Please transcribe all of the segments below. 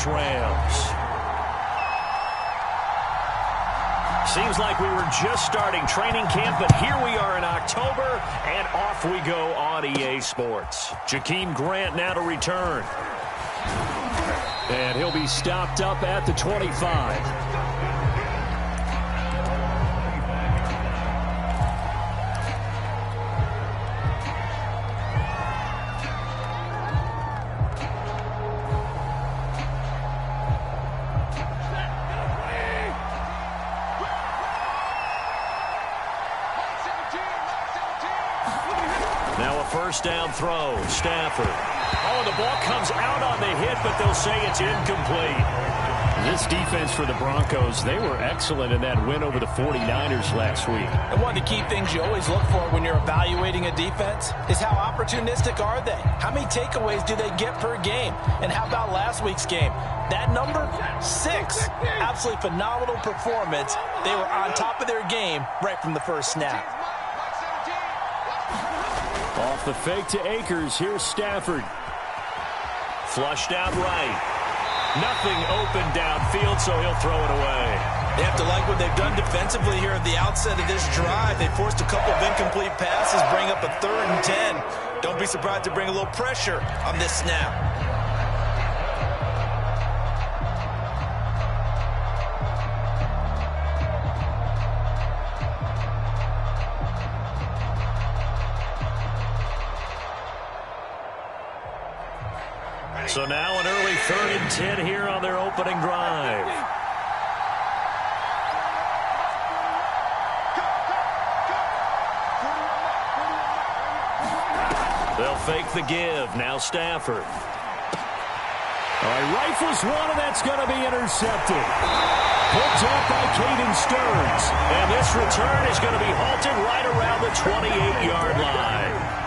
Angeles Rams. Seems like we were just starting training camp, but here we are in October, and off we go on EA Sports. Jakeem Grant now to return. And he'll be stopped up at the 25. Now a first down throw. Stafford. Oh, the ball comes out on the hit, but they'll say it's incomplete. This defense for the Broncos, they were excellent in that win over the 49ers last week. And one of the key things you always look for when you're evaluating a defense is how opportunistic are they? How many takeaways do they get per game? And how about last week's game? That number, 6. Absolutely phenomenal performance. They were on top of their game right from the first snap. Off the fake to Akers. Here's Stafford. Flushed out right. Nothing open downfield, so he'll throw it away. They have to like what they've done defensively here at the outset of this drive. They forced a couple of incomplete passes, bring up a 3rd and 10. Don't be surprised to bring a little pressure on this snap. So now an early 3rd and 10 here on their opening drive. They'll fake the give. Now Stafford. All right, rifles one, and that's going to be intercepted. Picked up by Caden Stearns. And this return is going to be halted right around the 28-yard line.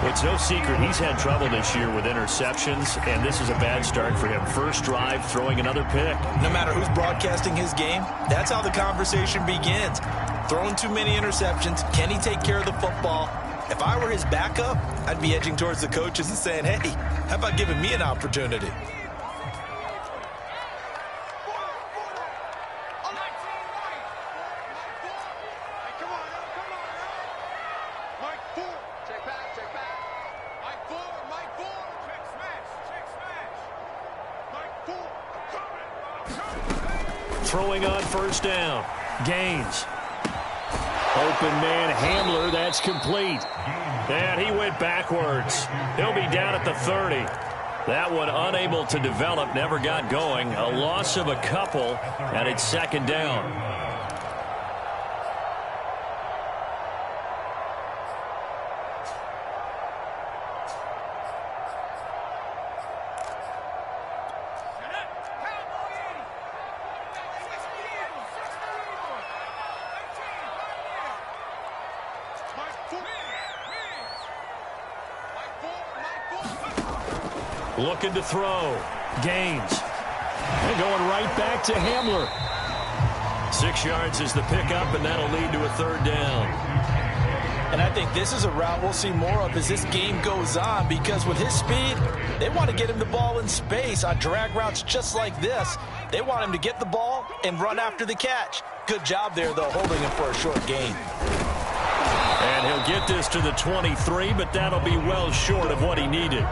It's no secret he's had trouble this year with interceptions, and this is a bad start for him. First drive, throwing another pick. No matter who's broadcasting his game, that's how the conversation begins. Throwing too many interceptions, can he take care of the football? If I were his backup, I'd be edging towards the coaches and saying, hey, how about giving me an opportunity? Throwing on first down. Gaines. Open man Hamler. That's complete. And he went backwards. He'll be down at the 30. That one unable to develop. Never got going. A loss of a couple. And it's 2nd down. Looking to throw. Gaines. And going right back to Hamler. 6 yards is the pickup, and that'll lead to a 3rd down. And I think this is a route we'll see more of as this game goes on, because with his speed, they want to get him the ball in space on drag routes just like this. They want him to get the ball and run after the catch. Good job there, though, holding him for a short gain. And he'll get this to the 23, but that'll be well short of what he needed.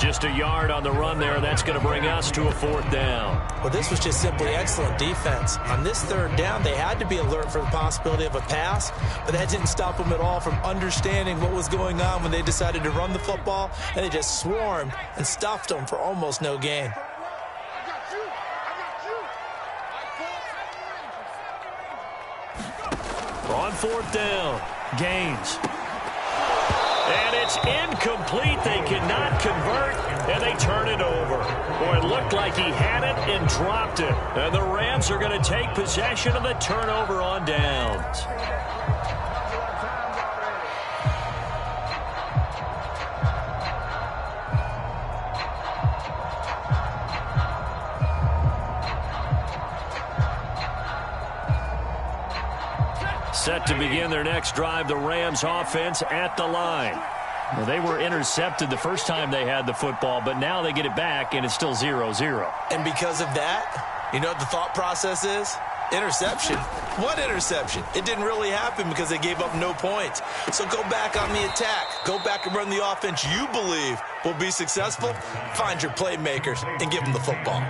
Just a yard on the run there. That's going to bring us to a 4th down. Well, this was just simply excellent defense. On this 3rd down, they had to be alert for the possibility of a pass, but that didn't stop them at all from understanding what was going on when they decided to run the football, and they just swarmed and stuffed them for almost no gain. On 4th down, Gaines. And it's incomplete. They cannot convert, and they turn it over. Boy, it looked like he had it and dropped it. And the Rams are going to take possession of the turnover on downs. Set to begin their next drive, the Rams offense at the line. Well, they were intercepted the first time they had the football, but now they get it back, and it's still 0-0. And because of that, you know what the thought process is? Interception. What interception? It didn't really happen because they gave up no points. So go back on the attack. Go back and run the offense you believe will be successful. Find your playmakers and give them the football.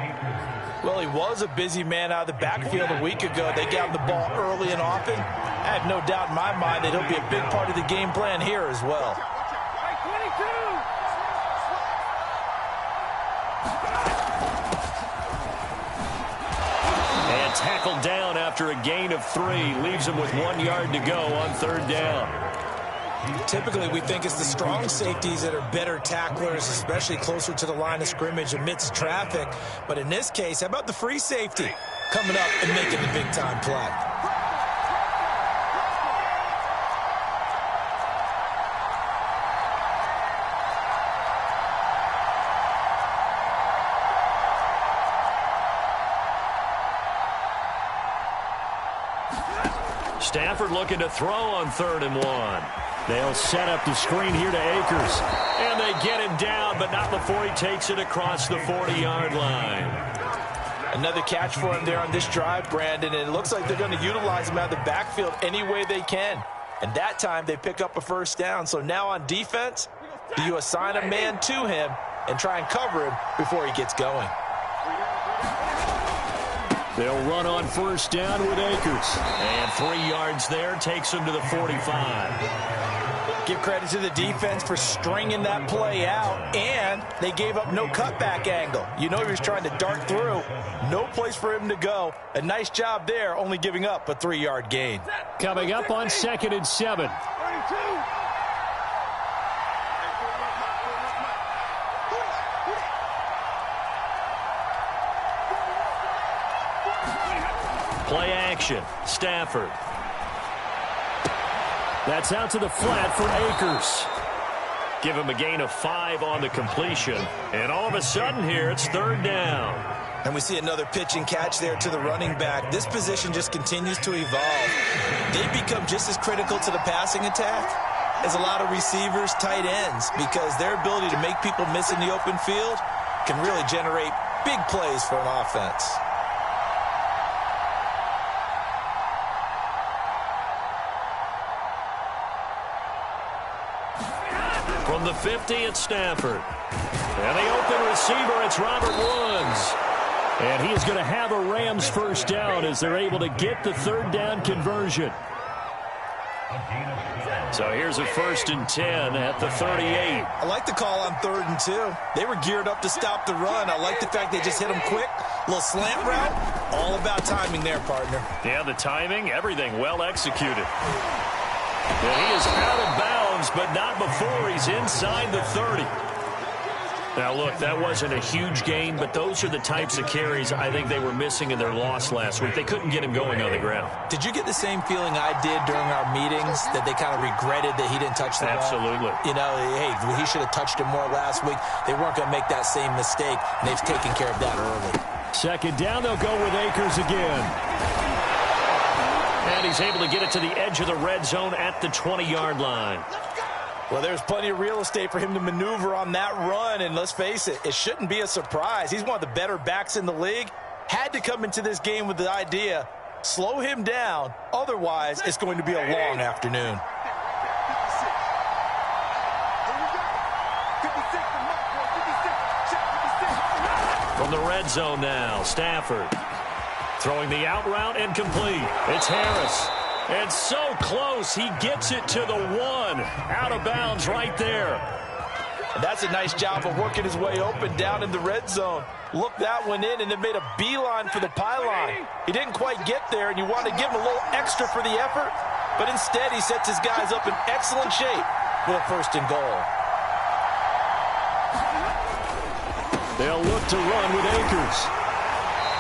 Well, he was a busy man out of the backfield a week ago. They got him the ball early and often. I have no doubt in my mind that he'll be a big part of the game plan here as well. And tackled down after a gain of 3. Leaves him with 1 yard to go on 3rd down. Typically, we think it's the strong safeties that are better tacklers, especially closer to the line of scrimmage amidst traffic. But in this case, how about the free safety coming up and making the big-time play? Stafford looking to throw on 3rd and 1. They'll set up the screen here to Akers. And they get him down, but not before he takes it across the 40-yard line. Another catch for him there on this drive, Brandon, and it looks like they're going to utilize him out of the backfield any way they can. And that time they pick up a 1st down. So now on defense, do you assign a man to him and try and cover him before he gets going? They'll run on 1st down with Akers. And 3 yards there takes him to the 45. Give credit to the defense for stringing that play out, and they gave up no cutback angle. You know he was trying to dart through. No place for him to go. A nice job there, only giving up a 3-yard gain. Coming up on 2nd and 7. Play action. Stafford. That's out to the flat for Akers. Give him a gain of 5 on the completion. And all of a sudden here, it's 3rd down. And we see another pitch and catch there to the running back. This position just continues to evolve. They become just as critical to the passing attack as a lot of receivers, tight ends, because their ability to make people miss in the open field can really generate big plays for an offense. From the 50, it's Stafford. And the open receiver, it's Robert Woods. And he is going to have a Rams 1st down as they're able to get the 3rd down conversion. So here's a 1st and 10 at the 38. I like the call on 3rd and 2. They were geared up to stop the run. I like the fact they just hit him quick. A little slant route. All about timing there, partner. Yeah, the timing, everything well executed. And he is out of bounds, but not before he's inside the 30. Now, look, that wasn't a huge gain, but those are the types of carries I think they were missing in their loss last week. They couldn't get him going on the ground. Did you get the same feeling I did during our meetings, that they kind of regretted that he didn't touch the ball? Absolutely. You know, hey, he should have touched it more last week. They weren't going to make that same mistake, and they've taken care of that early. 2nd down, they'll go with Akers again. And he's able to get it to the edge of the red zone at the 20-yard line. Well, there's plenty of real estate for him to maneuver on that run, and let's face it, it shouldn't be a surprise. He's one of the better backs in the league. Had to come into this game with the idea, slow him down, otherwise it's going to be a long afternoon. From the red zone now, Stafford. Throwing the out route and complete. It's Harris. And so close, he gets it to the 1. Out of bounds right there. And that's a nice job of working his way open down in the red zone. Looked that one in and then made a beeline for the pylon. He didn't quite get there, and you want to give him a little extra for the effort. But instead, he sets his guys up in excellent shape with a 1st and goal. They'll look to run with Akers.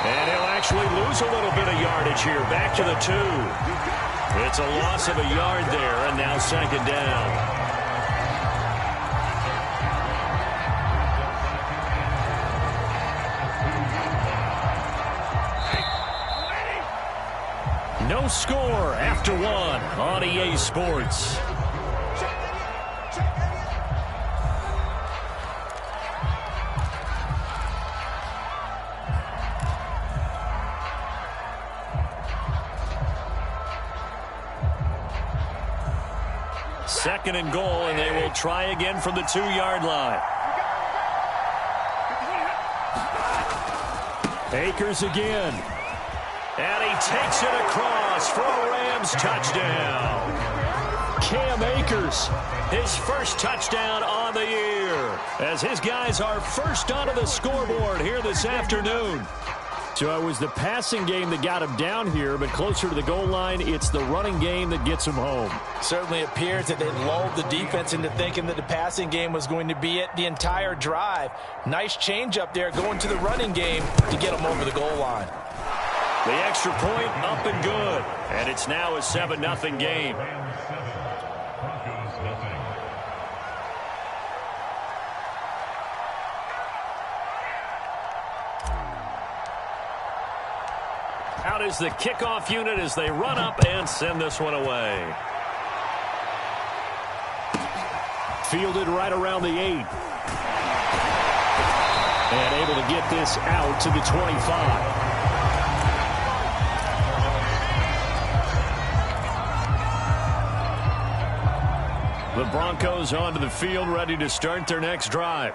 And he'll actually lose a little bit of yardage here. Back to the 2. It's a loss of a yard there, and now 2nd down. No score after 1 on EA Sports. 2nd and goal, and they will try again from the 2-yard line. Akers again. And he takes it across for a Rams touchdown. Cam Akers, his first touchdown on the year, as his guys are first onto the scoreboard here this afternoon. So it was the passing game that got him down here, but closer to the goal line, it's the running game that gets him home. Certainly appears that they lulled the defense into thinking that the passing game was going to be it the entire drive. Nice change up there going to the running game to get them over the goal line. The extra point up and good, and it's now a 7-0 game. Out is the kickoff unit as they run up and send this one away. Fielded right around the 8. And able to get this out to the 25. The Broncos onto the field, ready to start their next drive.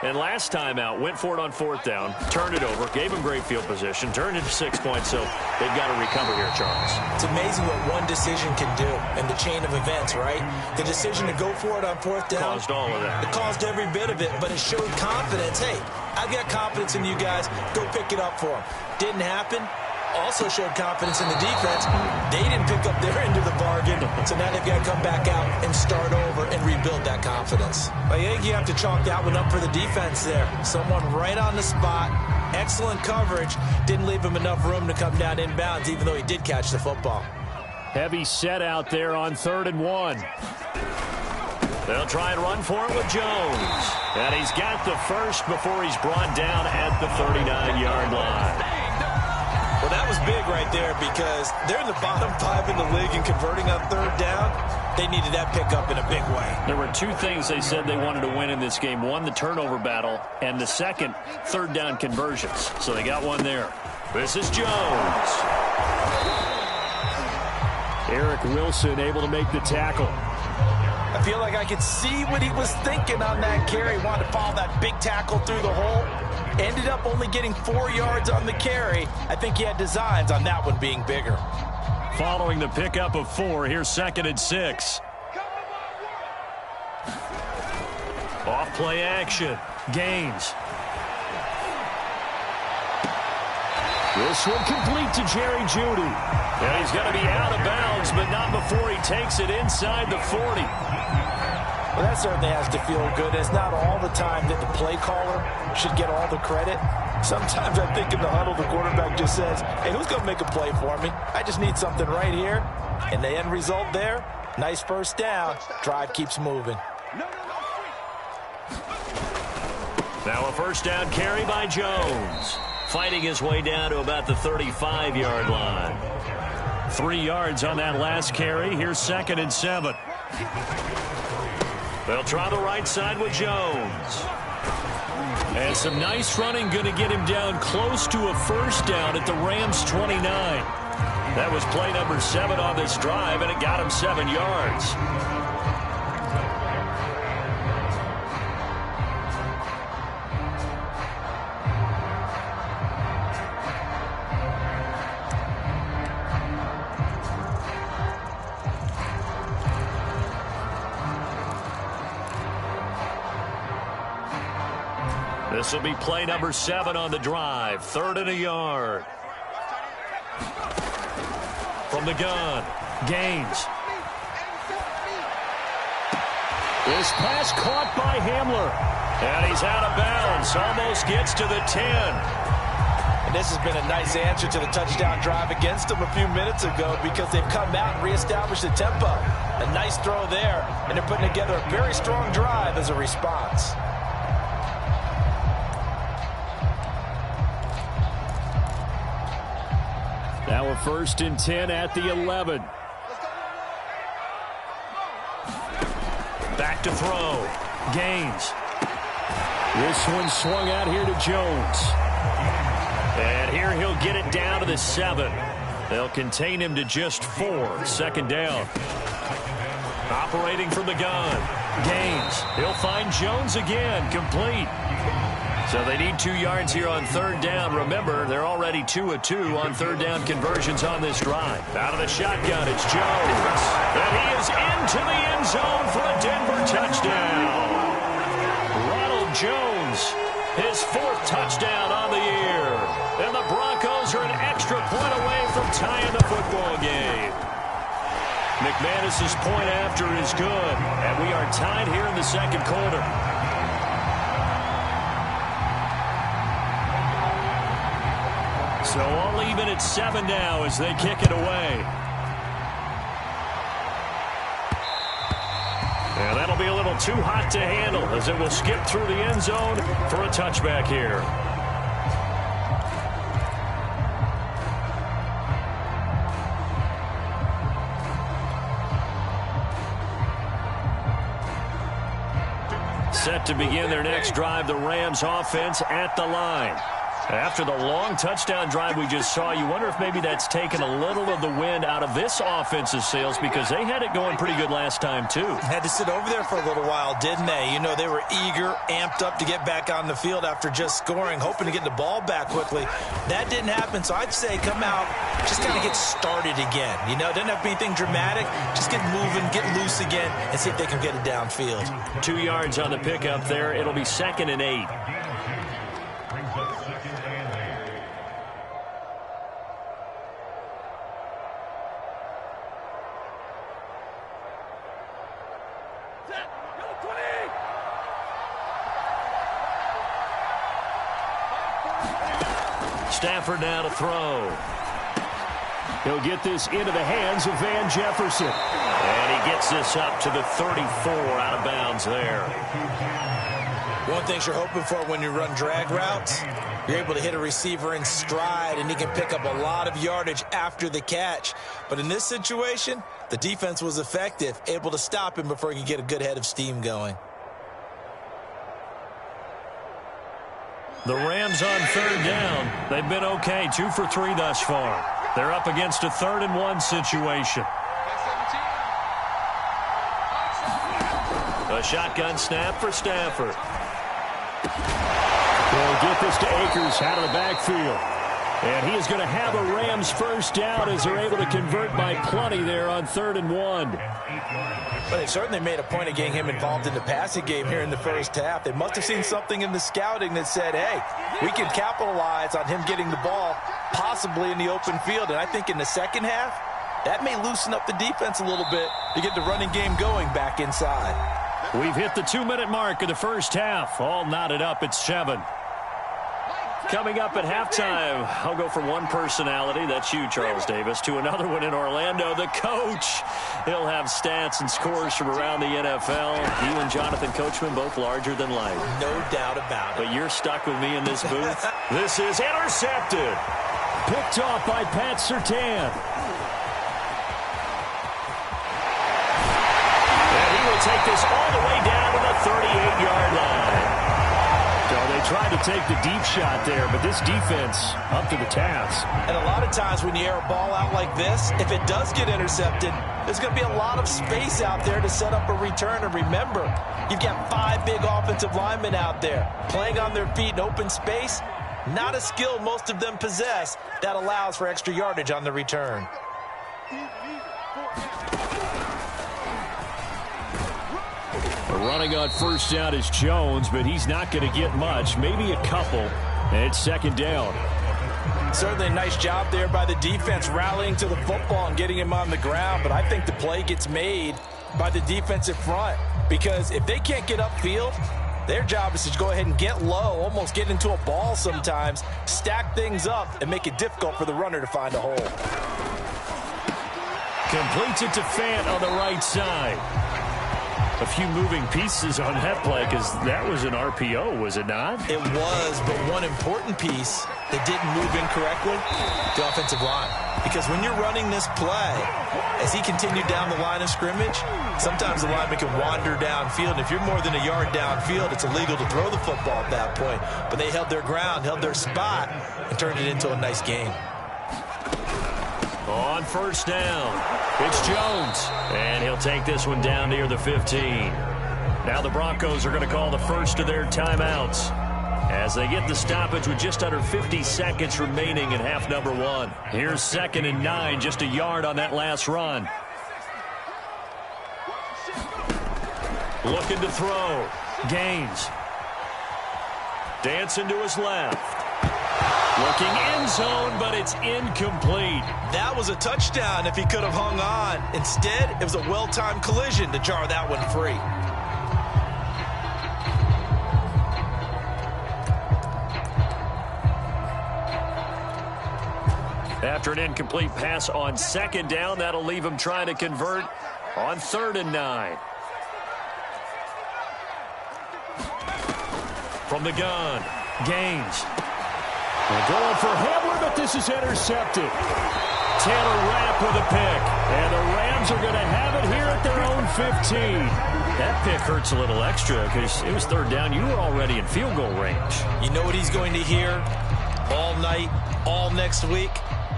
And last time out, went for it on 4th down, turned it over, gave him great field position, turned it to 6 points, so they've got to recover here, Charles. It's amazing what one decision can do in the chain of events, right? The decision to go for it on 4th down. Caused all of that. It caused every bit of it, but it showed confidence. Hey, I've got confidence in you guys. Go pick it up for them. Didn't happen. Also showed confidence in the defense. They didn't pick up their end of the bargain, so now they've got to come back out and start over and rebuild that confidence. I think you have to chalk that one up for the defense there. Someone right on the spot, excellent coverage, didn't leave him enough room to come down inbounds, even though he did catch the football. Heavy set out there on 3rd and 1. They'll try and run for it with Jones. And he's got the first before he's brought down at the 39-yard line. Well, that was big right there because they're in the bottom 5 in the league and converting on 3rd down. They needed that pickup in a big way. There were 2 things they said they wanted to win in this game. One, the turnover battle, and the second, 3rd down conversions. So they got one there. This is Jones. Eric Wilson able to make the tackle. I feel like I could see what he was thinking on that carry. Wanted to follow that big tackle through the hole. Ended up only getting 4 yards on the carry. I think he had designs on that one being bigger. Following the pickup of 4, here's 2nd and 6. Off play action. Gaines. This one complete to Jerry Jeudy. And he's going to be out of bounds, but not before he takes it inside the 40. Well, that certainly has to feel good. It's not all the time that the play caller should get all the credit. Sometimes I think in the huddle, the quarterback just says, hey, who's going to make a play for me? I just need something right here. And the end result there, nice first down. Drive keeps moving. Now a first down carry by Jones. Fighting his way down to about the 35-yard line. 3 yards on that last carry. Here's 2nd and 7. They'll try the right side with Jones. And some nice running going to get him down close to a first down at the Rams' 29. That was play number 7 on this drive, and it got him 7 yards. This will be play number 7 on the drive. 3rd and a yard. From the gun, Gaines. This pass caught by Hamler. And he's out of bounds. Almost gets to the 10. And this has been a nice answer to the touchdown drive against them a few minutes ago because they've come out and reestablished the tempo. A nice throw there, and they're putting together a very strong drive as a response. Now a 1st and 10 at the 11. Back to throw. Gaines. This one swung out here to Jones. And here he'll get it down to the 7. They'll contain him to just 4. 2nd down. Operating from the gun. Gains. He'll find Jones again. Complete. So they need 2 yards here on third down. Remember, they're already 2 of 2 on third down conversions on this drive. Out of the shotgun, it's Jones. And he is into the end zone for a Denver touchdown. Ronald Jones, his 4th touchdown on the year. And the Broncos are an extra point away from tying the football game. McManus's point after is good, and we are tied here in the second quarter. So all even at 7 now as they kick it away. And that'll be a little too hot to handle as it will skip through the end zone for a touchback here. Set to begin their next drive, the Rams offense at the line. After the long touchdown drive we just saw, you wonder if maybe that's taken a little of the wind out of this offense's sails because they had it going pretty good last time, too. Had to sit over there for a little while, didn't they? You know, they were eager, amped up to get back on the field after just scoring, hoping to get the ball back quickly. That didn't happen, so I'd say come out, just kind of get started again. You know, doesn't have to be anything dramatic. Just get moving, get loose again, and see if they can get it downfield. 2 yards on the pickup there. It'll be 2nd and 8. Stafford now to throw. He'll get this into the hands of Van Jefferson. And he gets this up to the 34 out of bounds there. One thing you're hoping for when you run drag routes, you're able to hit a receiver in stride, and he can pick up a lot of yardage after the catch. But in this situation, the defense was effective, able to stop him before he could get a good head of steam going. The Rams on third down. They've been okay, 2 for 3 thus far. They're up against a 3rd and 1 situation. A shotgun snap for Stafford. They'll get this to Akers out of the backfield. And he is going to have a Rams first down as they're able to convert by plenty there on 3rd and 1. But they certainly made a point of getting him involved in the passing game here in the first half. They must have seen something in the scouting that said, hey, we can capitalize on him getting the ball possibly in the open field. And I think in the second half, that may loosen up the defense a little bit to get the running game going back inside. We've hit the 2-minute mark of the first half. All knotted up at 7. Coming up at halftime, I'll go from one personality, that's you, Charles Davis, to another one in Orlando, the coach. He'll have stats and scores from around the NFL. You and Jonathan Coachman, both larger than life. No doubt about it. But you're stuck with me in this booth. This is intercepted. Picked off by Pat Surtain. And he will take this all the way down to the 38-yard line. So they tried to take the deep shot there, but this defense up to the task. And a lot of times when you air a ball out like this, if it does get intercepted, there's going to be a lot of space out there to set up a return. And remember, you've got 5 big offensive linemen out there playing on their feet in open space. Not a skill most of them possess that allows for extra yardage on the return. Running on first down is Jones, but he's not going to get much, maybe a couple, and it's 2nd down. Certainly a nice job there by the defense rallying to the football and getting him on the ground, but I think the play gets made by the defensive front because if they can't get upfield, their job is to go ahead and get low, almost get into a ball sometimes, stack things up, and make it difficult for the runner to find a hole. Completes it to Fant on the right side. A few moving pieces on that play because that was an RPO, was it not? It was, but one important piece that didn't move incorrectly, the offensive line. Because when you're running this play, as he continued down the line of scrimmage, sometimes the lineman can wander downfield. And if you're more than a yard downfield, it's illegal to throw the football at that point. But they held their ground, held their spot, and turned it into a nice game. On first down, it's Jones, and he'll take this one down near the 15. Now the Broncos are going to call the first of their timeouts as they get the stoppage with just under 50 seconds remaining in half number one. Here's 2nd and 9, just a yard on that last run. Looking to throw. Gaines. Dancing to his left. Looking end zone, but it's incomplete. That was a touchdown if he could have hung on. Instead, it was a well-timed collision to jar that one free. After an incomplete pass on 2nd down, that'll leave him trying to convert on 3rd and 9. From the gun, Gaines. They're going for Hamler, but this is intercepted. Taylor Rapp with a pick, and the Rams are going to have it here at their own 15. That pick hurts a little extra because it was 3rd down. You were already in field goal range. You know what he's going to hear all night, all next week?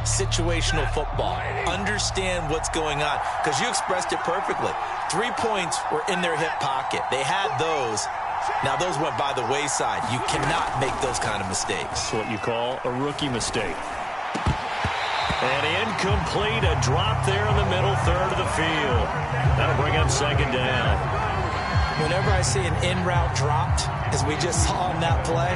Situational football. Understand what's going on, because you expressed it perfectly. 3 points were in their hip pocket. They had those. Now, those went by the wayside. You cannot make those kind of mistakes. That's what you call a rookie mistake. And incomplete, a drop there in the middle third of the field. That'll bring up 2nd down. Whenever I see an in-route dropped, as we just saw on that play,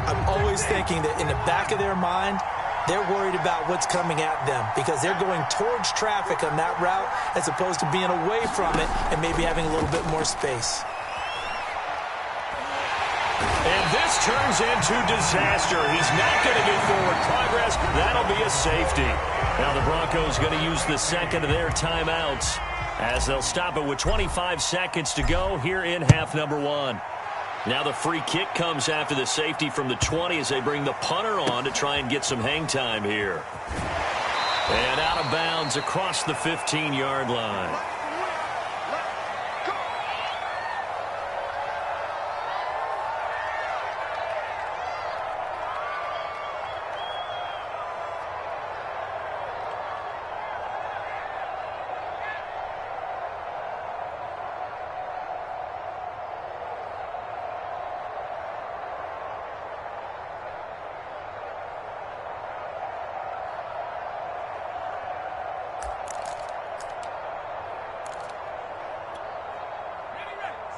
I'm always thinking that in the back of their mind, they're worried about what's coming at them because they're going towards traffic on that route as opposed to being away from it and maybe having a little bit more space. And this turns into disaster. He's not going to get forward progress. That'll be a safety. Now the Broncos going to use the 2nd of their timeouts as they'll stop it with 25 seconds to go here in half number one. Now the free kick comes after the safety from the 20 as they bring the punter on to try and get some hang time here. And out of bounds across the 15-yard line.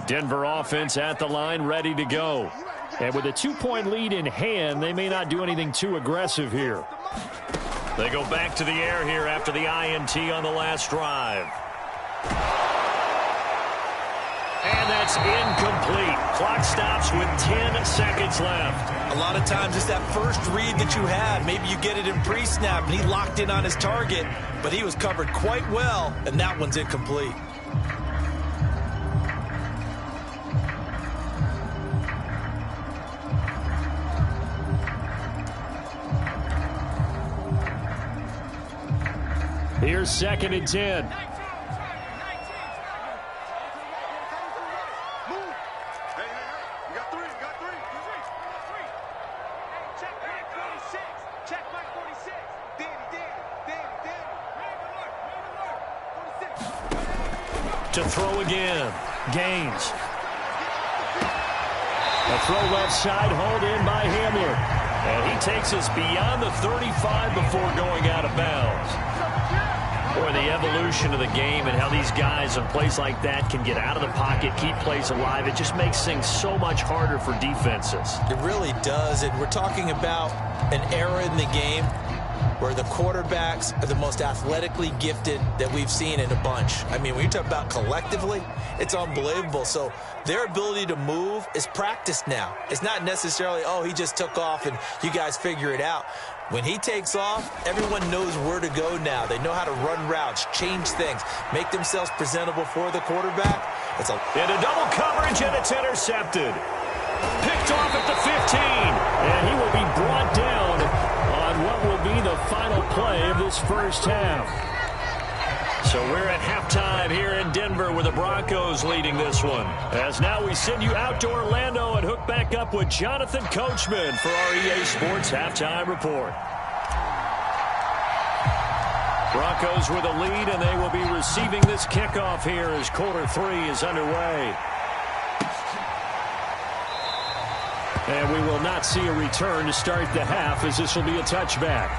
Denver offense at the line, ready to go. And with a 2-point lead in hand, they may not do anything too aggressive here. They go back to the air here after the INT on the last drive. And that's incomplete. Clock stops with 10 seconds left. A lot of times it's that first read that you had. Maybe you get it in pre-snap, and he locked in on his target, but he was covered quite well, and that one's incomplete. Here's 2nd and 10. To throw again. Gaines. A throw left side, hauled in by Hamler. And he takes us beyond the 35 before going out of bounds. Boy, the evolution of the game and how these guys in plays like that can get out of the pocket, keep plays alive, it just makes things so much harder for defenses. It really does, and we're talking about an era in the game where the quarterbacks are the most athletically gifted that we've seen in a bunch. I mean, when you talk about collectively, it's unbelievable. So their ability to move is practiced now. It's not necessarily, oh, he just took off and you guys figure it out. When he takes off, everyone knows where to go now. They know how to run routes, change things, make themselves presentable for the quarterback. Into double coverage, and it's intercepted. Picked off at the 15, and he will be brought down on what will be the final play of this first half. So we're at halftime here in Denver with the Broncos leading this one. As now we send you out to Orlando and hook back up with Jonathan Coachman for our EA Sports Halftime Report. Broncos with a lead, and they will be receiving this kickoff here as quarter 3 is underway. And we will not see a return to start the half, as this will be a touchback.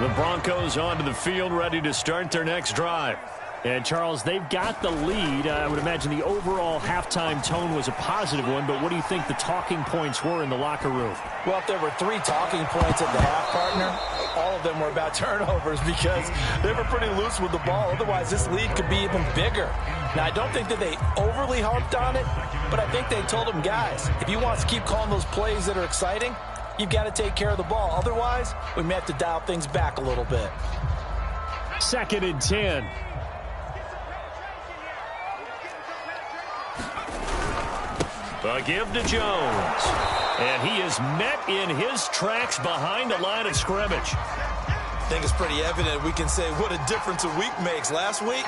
The Broncos onto the field, ready to start their next drive. And, Charles, they've got the lead. I would imagine the overall halftime tone was a positive one, but what do you think the talking points were in the locker room? Well, if there were 3 talking points at the half, partner, all of them were about turnovers because they were pretty loose with the ball. Otherwise, this lead could be even bigger. Now, I don't think that they overly harped on it, but I think they told them, guys, if you want to keep calling those plays that are exciting, you've got to take care of the ball. Otherwise, we may have to dial things back a little bit. 2nd and 10. A give to Jones. And he is met in his tracks behind the line of scrimmage. I think it's pretty evident. We can say what a difference a week makes. Last week,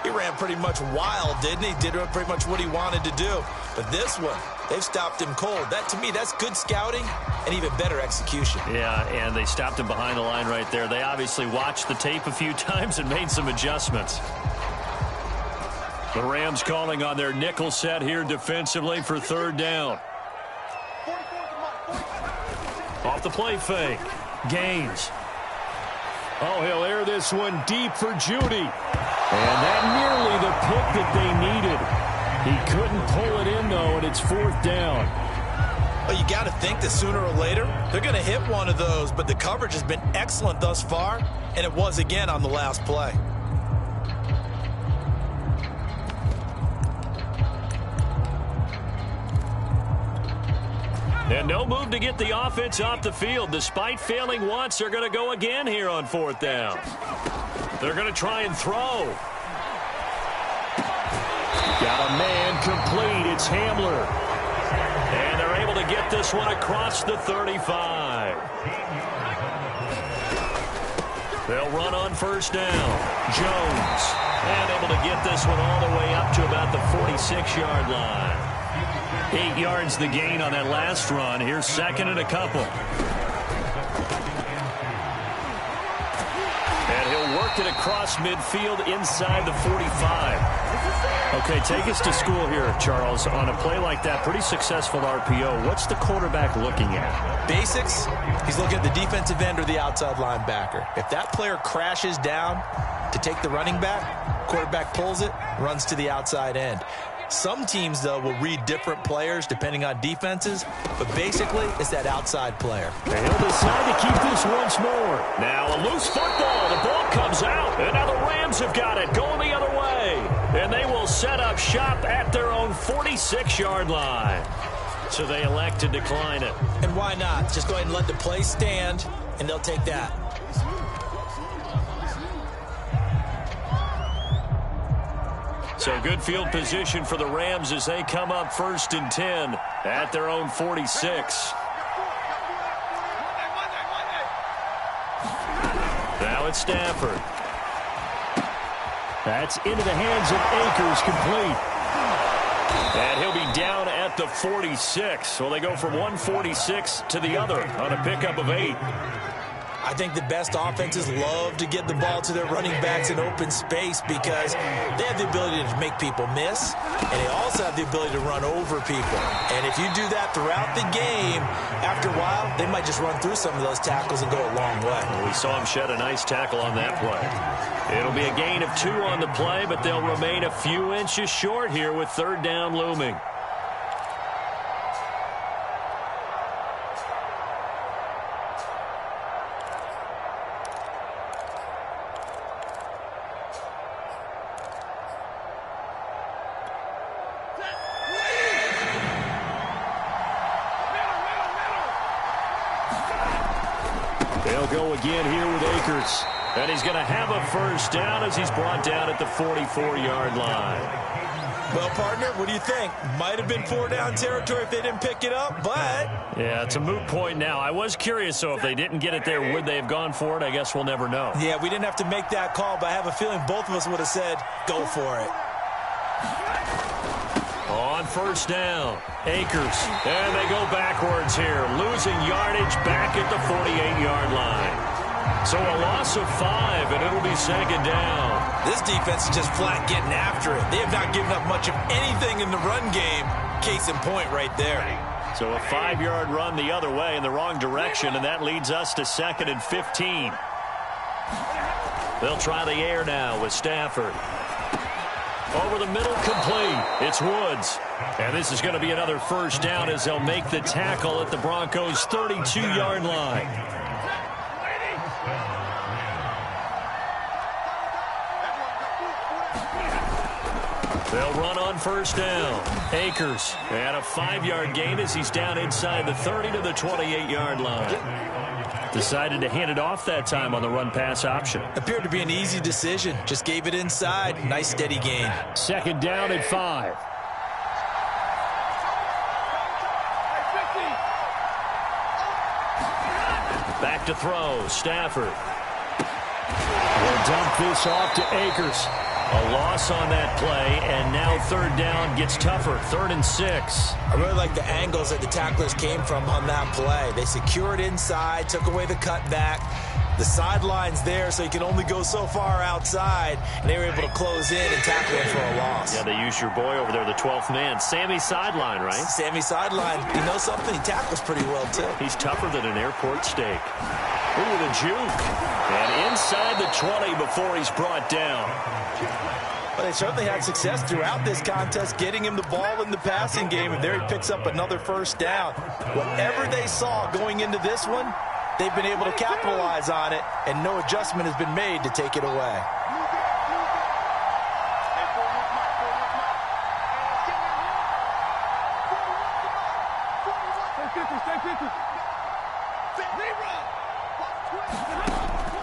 he ran pretty much wild, didn't he? Did pretty much what he wanted to do. But this one, they've stopped him cold. That, to me, that's good scouting and even better execution. Yeah, and they stopped him behind the line right there. They obviously watched the tape a few times and made some adjustments. The Rams calling on their nickel set here defensively for 3rd down. Off the play fake. Gaines. Oh, he'll air this one deep for Judy. And that nearly the pick that they needed. He couldn't pull it in, though, and it's 4th down. Well, you got to think that sooner or later they're going to hit one of those, but the coverage has been excellent thus far, and it was again on the last play. And no move to get the offense off the field. Despite failing once, they're going to go again here on 4th down. They're going to try and throw. Got a man complete. It's Hamler. And they're able to get this one across the 35. They'll run on 1st down. Jones. And able to get this one all the way up to about the 46-yard line. 8 yards the gain on that last run. Here's 2nd and a couple. And he'll work it across midfield inside the 45. Okay, take us to school here, Charles. On a play like that, pretty successful RPO. What's the quarterback looking at? Basics. He's looking at the defensive end or the outside linebacker. If that player crashes down to take the running back, quarterback pulls it, runs to the outside end. Some teams, though, will read different players depending on defenses, but basically it's that outside player. And he'll decide to keep this once more. Now a loose football. The ball comes out, and now the Rams have got it going the other way. And they will set up shop at their own 46-yard line. So they elect to decline it. And why not? Just go ahead and let the play stand, and they'll take that. So good field position for the Rams as they come up 1st and 10 at their own 46. Now it's Stafford. That's into the hands of Akers, complete. And he'll be down at the 46. So they go from 146 to the other on a pickup of 8. I think the best offenses love to get the ball to their running backs in open space because they have the ability to make people miss, and they also have the ability to run over people. And if you do that throughout the game, after a while, they might just run through some of those tackles and go a long way. Well, we saw him shed a nice tackle on that play. It'll be a gain of 2 on the play, but they'll remain a few inches short here with 3rd down looming. They'll go again here with Akers. And he's going to have a first down as he's brought down at the 44-yard line. Well, partner, what do you think? Might have been 4-down territory if they didn't pick it up, but... Yeah, it's a moot point now. I was curious, so if they didn't get it there, would they have gone for it? I guess we'll never know. Yeah, we didn't have to make that call, but I have a feeling both of us would have said, go for it. On first down, Akers. And they go backwards here, losing yardage back at the 48-yard line. So a loss of 5, and it'll be second down. This defense is just flat getting after it. They have not given up much of anything in the run game. Case in point right there. So a 5-yard run the other way in the wrong direction, and that leads us to 2nd and 15. They'll try the air now with Stafford. Over the middle, complete. It's Woods. And this is going to be another first down as they'll make the tackle at the Broncos' 32-yard line. They'll run on first down. Akers. And a 5-yard gain as he's down inside the 30 to the 28-yard line. Decided to hand it off that time on the run-pass option. Appeared to be an easy decision. Just gave it inside. Nice steady gain. Second down at 5. Back to throw. Stafford. Will dump this off to Akers. A loss on that play, and now third down gets tougher. 3rd and 6. I really like the angles that the tacklers came from on that play. They secured inside, took away the cutback. The sideline's there, so you can only go so far outside, and they were able to close in and tackle him for a loss. Yeah, they used your boy over there, the 12th man. Sammy Sideline, right? Sammy Sideline. You know something? He tackles pretty well, too. He's tougher than an airport steak. Ooh, the juke. And inside the 20 before he's brought down. Well, they certainly had success throughout this contest, getting him the ball in the passing game, and there he picks up another first down. Whatever they saw going into this one, they've been able to capitalize on it, and no adjustment has been made to take it away.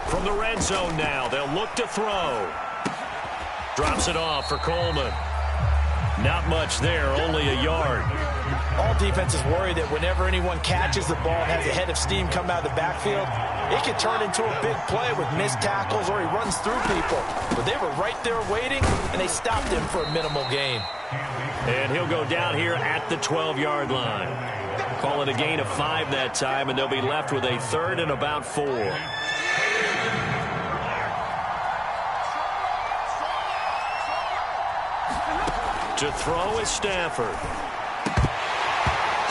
From the red zone now, they'll look to throw. Drops it off for Coleman. Not much there, only a yard. All defenses worry that whenever anyone catches the ball and has a head of steam come out of the backfield, it can turn into a big play with missed tackles or he runs through people. But they were right there waiting, and they stopped him for a minimal gain. And he'll go down here at the 12-yard line. Call it a gain of 5 that time, and they'll be left with a 3rd and about 4. To throw is Stafford.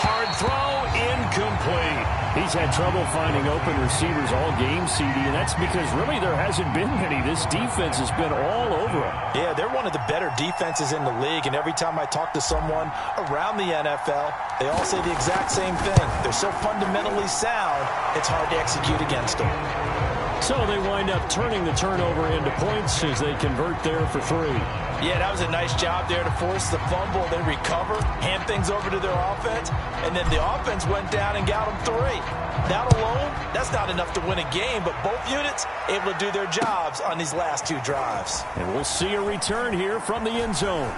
Hard throw, incomplete. He's had trouble finding open receivers all game, CD, and that's because really there hasn't been many. This defense has been all over him. Yeah, they're one of the better defenses in the league, and every time I talk to someone around the NFL, they all say the exact same thing. They're so fundamentally sound, it's hard to execute against them. So they wind up turning the turnover into points as they convert there for 3. Yeah, that was a nice job there to force the fumble. They recover, hand things over to their offense, and then the offense went down and got them 3. That alone, that's not enough to win a game, but both units able to do their jobs on these last 2 drives. And we'll see a return here from the end zone.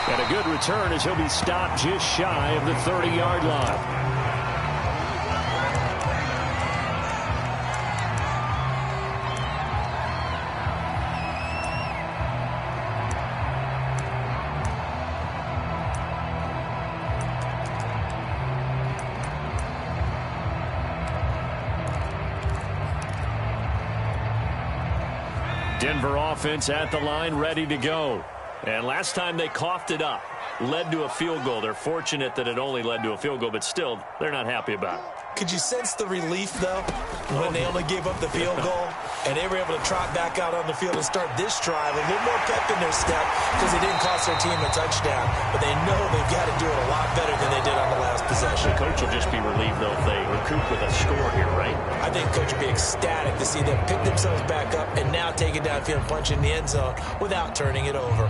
And a good return as he'll be stopped just shy of the 30-yard line. Denver offense at the line, ready to go. And last time they coughed it up, led to a field goal. They're fortunate that it only led to a field goal, but still, they're not happy about it. Could you sense the relief, though, when they only gave up the field goal and they were able to trot back out on the field and start this drive? A little more pep in their step because they didn't cost their team a touchdown, but they know they've got to do it a lot better than they did on the last possession. The coach will just be relieved, though, if they recoup with a score here, right? I think coach will be ecstatic to see them pick themselves back up and now take it downfield and punch in the end zone without turning it over.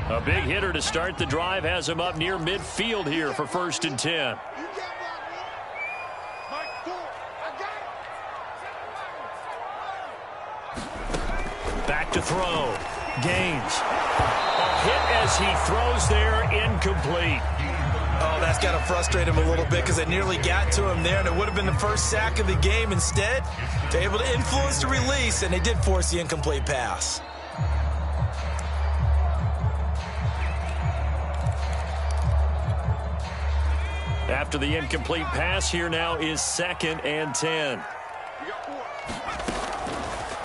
A big hitter to start the drive has him up near midfield here for 1st and 10. Back to throw. Gaines. A hit as he throws there, incomplete. Oh, that's got to frustrate him a little bit because they nearly got to him there, and it would have been the first sack of the game. Instead, they're able to influence the release, and they did force the incomplete pass. After the incomplete pass, here now is 2nd and 10.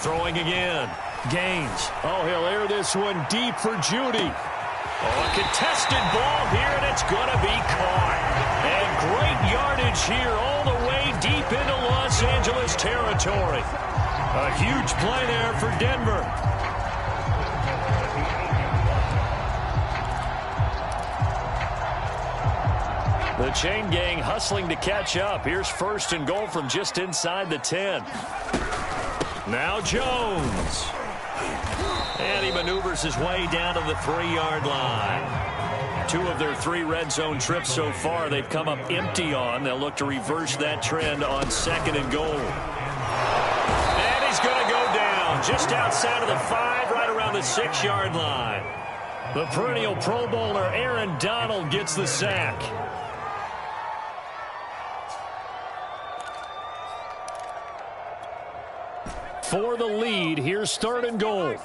Throwing again. Gaines. Oh, he'll air this one deep for Judy. Oh, a contested ball here, and it's going to be caught. And great yardage here all the way deep into Los Angeles territory. A huge play there for Denver. The chain gang hustling to catch up. Here's 1st and goal from just inside the 10. Now Jones. And he maneuvers his way down to the 3-yard line. 2 of their 3 red zone trips so far they've come up empty on. They'll look to reverse that trend on 2nd and goal. And he's going to go down just outside of the 5, right around the 6-yard line. The perennial Pro Bowler Aaron Donald gets the sack. For the lead, here's 3rd and goal.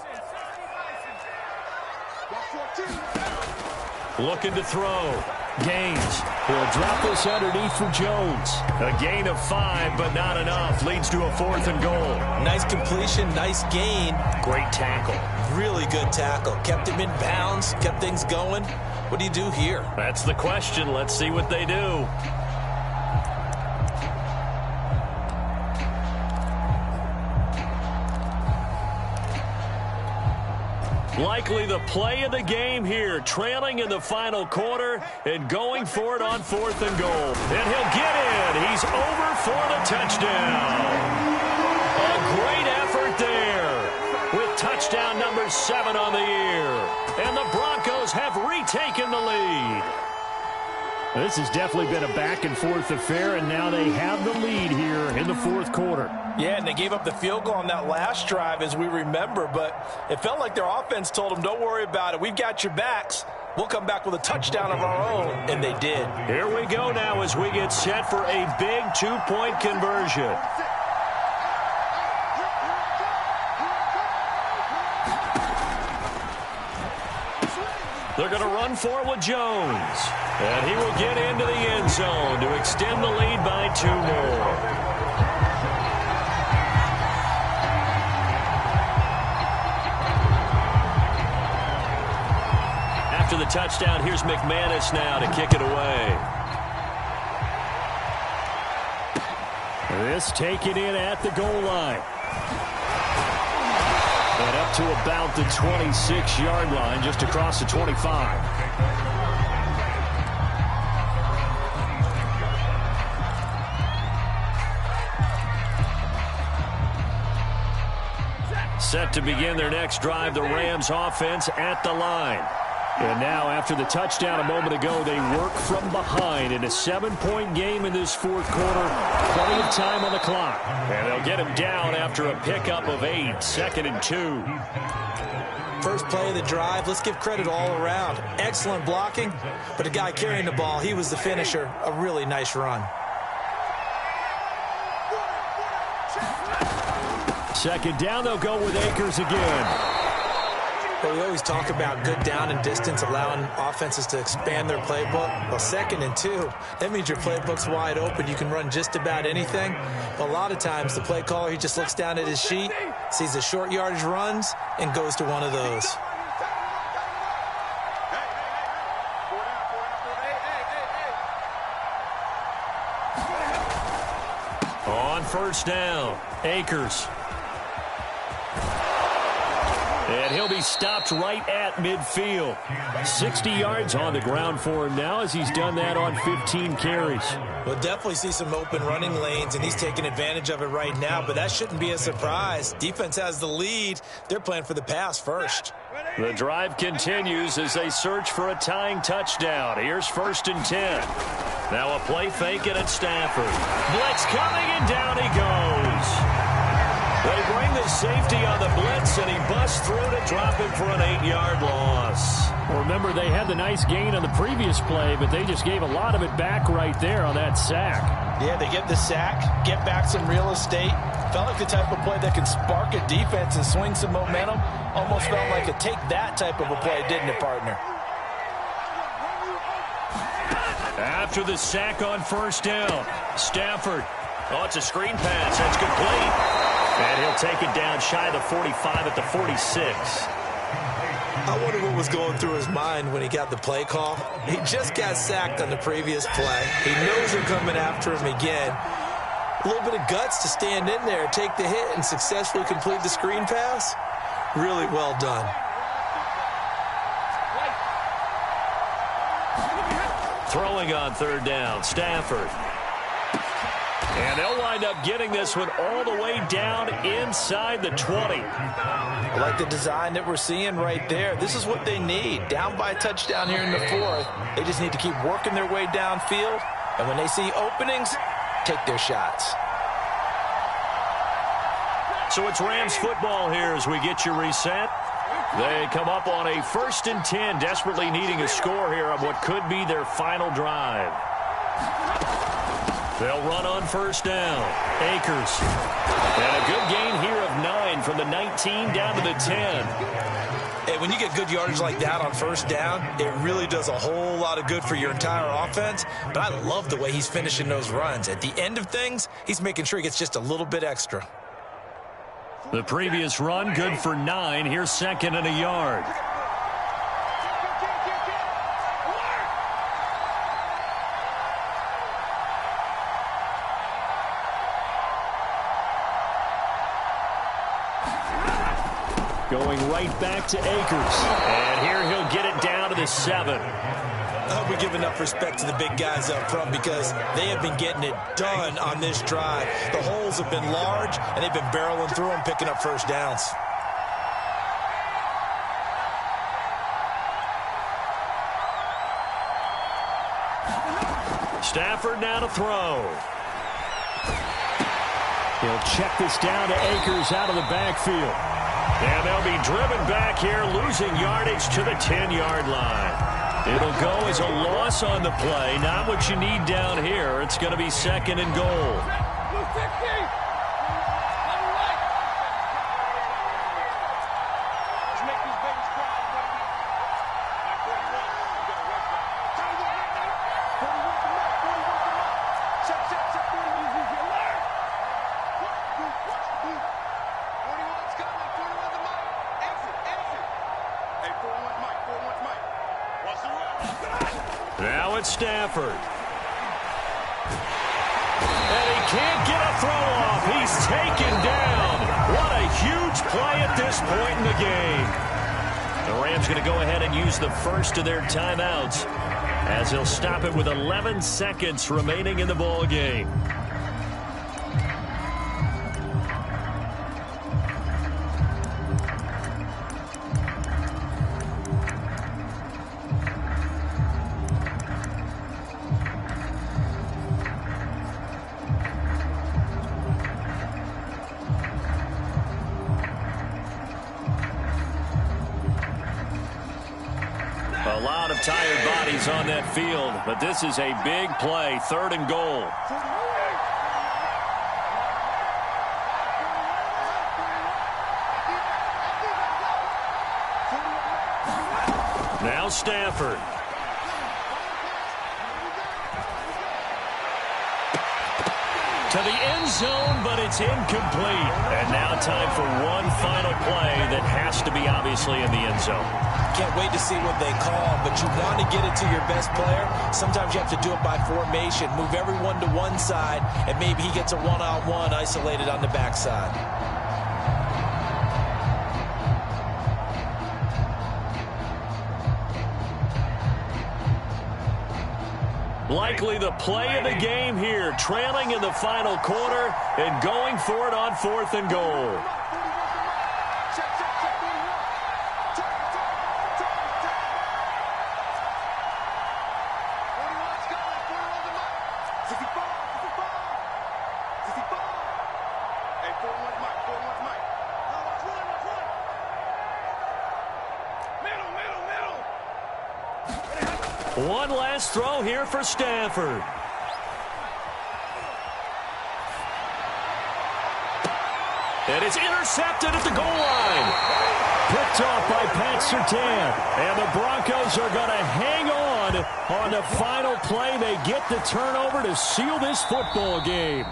Looking to throw. Gaines. He'll drop this underneath for Jones. A gain of 5, but not enough. Leads to a 4th and goal. Nice completion, nice gain. Great tackle. Really good tackle. Kept him in bounds, kept things going. What do you do here? That's the question. Let's see what they do. Likely the play of the game here, trailing in the final quarter and going for it on 4th and goal. And he'll get in. He's over for the touchdown. A great effort there with touchdown number 7 on the year. And the Broncos have retaken the lead. This has definitely been a back-and-forth affair, and now they have the lead here in the 4th quarter. Yeah, and they gave up the field goal on that last drive, as we remember, but it felt like their offense told them, don't worry about it. We've got your backs. We'll come back with a touchdown of our own, and they did. Here we go now as we get set for a big 2-point conversion. They're going to run for it with Jones. And he will get into the end zone to extend the lead by 2 more. After the touchdown, here's McManus now to kick it away. This taken in at the goal line. And up to about the 26-yard line, just across the 25. Set to begin their next drive, the Rams offense at the line. And now, after the touchdown a moment ago, they work from behind in a 7-point game in this 4th quarter. Plenty of time on the clock. And they'll get him down after a pickup of 8, 2nd and 2. First play of the drive, let's give credit all around. Excellent blocking, but the guy carrying the ball, he was the finisher. A really nice run. 2nd down, they'll go with Akers again. But we always talk about good down and distance, allowing offenses to expand their playbook. Well, 2nd and 2, that means your playbook's wide open. You can run just about anything. But a lot of times, the play caller, he just looks down at his sheet, sees the short yardage runs, and goes to one of those. On 1st down, Akers. And he'll be stopped right at midfield. 60 yards on the ground for him now as he's done that on 15 carries. We'll definitely see some open running lanes, and he's taking advantage of it right now, but that shouldn't be a surprise. Defense has the lead. They're playing for the pass first. The drive continues as they search for a tying touchdown. Here's 1st and 10. Now a play fake it at Stafford. Blitz coming, and down he goes. They bring the safety on the blitz, and he busts through to drop him for an 8-yard loss. Well, remember, they had the nice gain on the previous play, but they just gave a lot of it back right there on that sack. Yeah, they get the sack, get back some real estate. Felt like the type of play that can spark a defense and swing some momentum. Almost felt like a take that type of a play, didn't it, partner? After the sack on 1st down, Stafford. Oh, it's a screen pass. That's complete. And he'll take it down shy of the 45 at the 46. I wonder what was going through his mind when he got the play call. He just got sacked on the previous play. He knows they're coming after him again. A little bit of guts to stand in there, take the hit, and successfully complete the screen pass. Really well done. Throwing on 3rd down, Stafford. And they'll wind up getting this one all the way down inside the 20. I like the design that we're seeing right there. This is what they need. Down by a touchdown here in the 4th. They just need to keep working their way downfield. And when they see openings, take their shots. So it's Rams football here as we get you reset. They come up on a 1st and 10, desperately needing a score here on what could be their final drive. They'll run on 1st down. Akers. And a good gain here of 9 from the 19 down to the 10. Hey, when you get good yardage like that on 1st down, it really does a whole lot of good for your entire offense. But I love the way he's finishing those runs. At the end of things, he's making sure he gets just a little bit extra. The previous run, good for 9. Here's 2nd and a yard. Going right back to Akers. And here he'll get it down to the 7. I hope we give enough respect to the big guys up front because they have been getting it done on this drive. The holes have been large, and they've been barreling through them, picking up 1st downs. Stafford now to throw. He'll check this down to Akers out of the backfield. And they'll be driven back here, losing yardage to the 10-yard line. It'll go as a loss on the play. Not what you need down here. It's going to be 2nd and goal. Now it's Stafford. And he can't get a throw off. He's taken down. What a huge play at this point in the game. The Rams going to go ahead and use the first of their timeouts as they'll stop it with 11 seconds remaining in the ball game. A lot of tired bodies on that field, but this is a big play, 3rd and goal. Now Stafford. To the end zone, but it's incomplete. And now time for one final play that has to be obviously in the end zone. Can't wait to see what they call, but you want to get it to your best player. Sometimes you have to do it by formation. Move everyone to one side, and maybe he gets a one-on-one isolated on the backside. Likely the play of the game here, trailing in the final quarter and going for it on 4th and goal. One last throw here for Stafford. And it's intercepted at the goal line. Picked off by Pat Surtain. And the Broncos are going to hang on the final play. They get the turnover to seal this football game.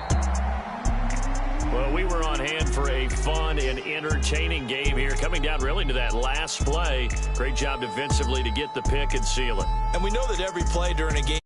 Well, we were on hand for a fun and entertaining game here. Coming down really to that last play. Great job defensively to get the pick and seal it. And we know that every play during a game